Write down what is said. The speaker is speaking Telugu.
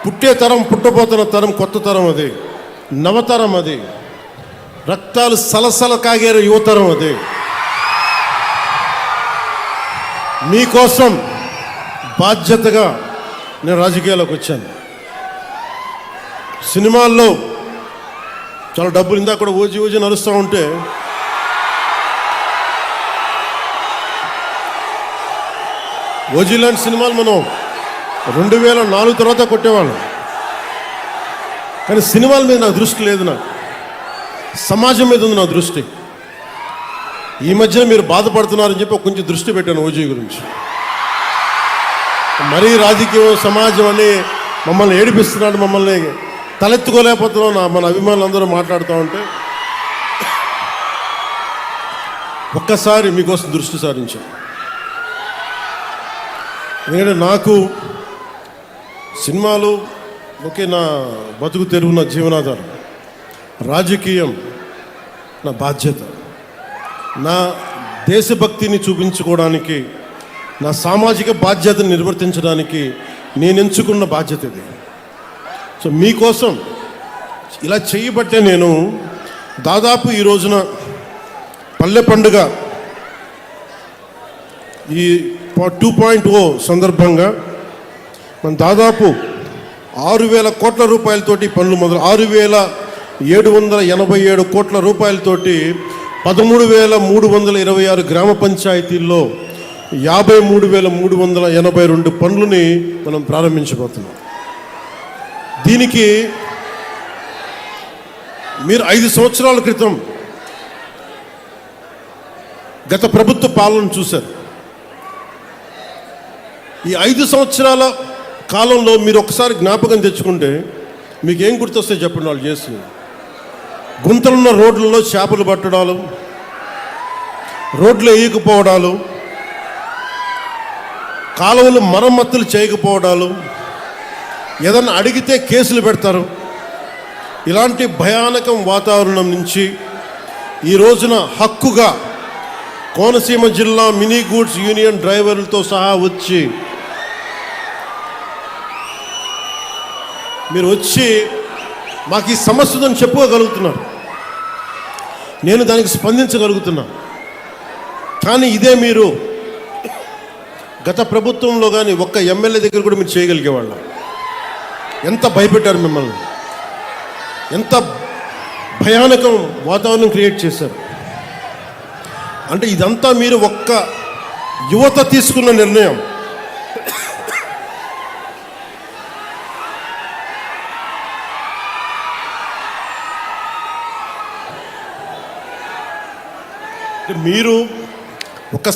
పుట్టే తరం, పుట్టబోతున్న తరం కొత్త తరం, అది నవతరం, అది రక్తాలు సలసల కాగేరు యువతరం. అది మీకోసం బాధ్యతగా నేను రాజకీయాల్లోకి వచ్చాను. సినిమాల్లో చాలా డబ్బులు ఇందాక కూడా ఓజీ నడుస్తూ ఉంటే ఓజీ లాంటి సినిమాలు మనం 2004 తర్వాత కొట్టేవాళ్ళం. కానీ సినిమాల మీద నాకు దృష్టి లేదు, నాకు సమాజం మీద ఉంది నా దృష్టి. ఈ మధ్యన మీరు బాధపడుతున్నారని చెప్పి కొంచెం దృష్టి పెట్టాను ఓజీ గురించి. మరీ రాజకీయం, సమాజం అని మమ్మల్ని ఏడిపిస్తున్నాడు, మమ్మల్ని తలెత్తుకోలేకపోతున్నాం మన అభిమానులు అందరూ మాట్లాడుతూ ఉంటే ఒక్కసారి మీకోసం దృష్టి సారించాను. ఎందుకంటే నాకు సినిమాలు ఓకే, నా బతుకు తెరువు, నా జీవనాధారం. రాజకీయం నా బాధ్యత, నా దేశభక్తిని చూపించుకోవడానికి, నా సామాజిక బాధ్యతను నిర్వర్తించడానికి నేను ఎంచుకున్న బాధ్యత ఇది. సో మీకోసం ఇలా చేయబట్టే నేను దాదాపు ఈ రోజున పల్లె పండుగ ఈ 2.0 సందర్భంగా మనం దాదాపు 6,000 కోట్ల రూపాయలతోటి పనులు మొదలు 6,787 కోట్ల రూపాయలతోటి 13,326 గ్రామ పంచాయతీల్లో 53,382 పనులని మనం ప్రారంభించబోతున్నాం. దీనికి మీరు 5 సంవత్సరాల క్రితం గత ప్రభుత్వ పాలన చూశారు. ఈ 5 సంవత్సరాల కాలంలో మీరు ఒకసారి జ్ఞాపకం తెచ్చుకుంటే మీకు ఏం గుర్తొస్తే చెప్పండి. వాళ్ళు చేస్తుంది గుంతలున్న రోడ్లలో చేపలు పట్టడాలు, రోడ్లు వేయకపోవడాలు, కాలువలు మరమ్మతులు చేయకపోవడాలు, ఏదన్నా అడిగితే కేసులు పెడతారు. ఇలాంటి భయానకం వాతావరణం నుంచి ఈ రోజున హక్కుగా కోనసీమ జిల్లా మినీ గూడ్స్ యూనియన్ డ్రైవర్లతో సహా వచ్చి మీరు వచ్చి మాకు ఈ సమస్య ఉందని చెప్పుకోగలుగుతున్నారు. నేను దానికి స్పందించగలుగుతున్నా. కానీ ఇదే మీరు గత ప్రభుత్వంలో కానీ ఒక్క ఎమ్మెల్యే దగ్గర కూడా మీరు చేయగలిగేవాళ్ళ. ఎంత భయపెట్టారు మిమ్మల్ని, ఎంత భయానకం వాతావరణం క్రియేట్ చేశారు. అంటే ఇదంతా మీరు ఒక్క యువత తీసుకున్న నిర్ణయం. మీరు ఒక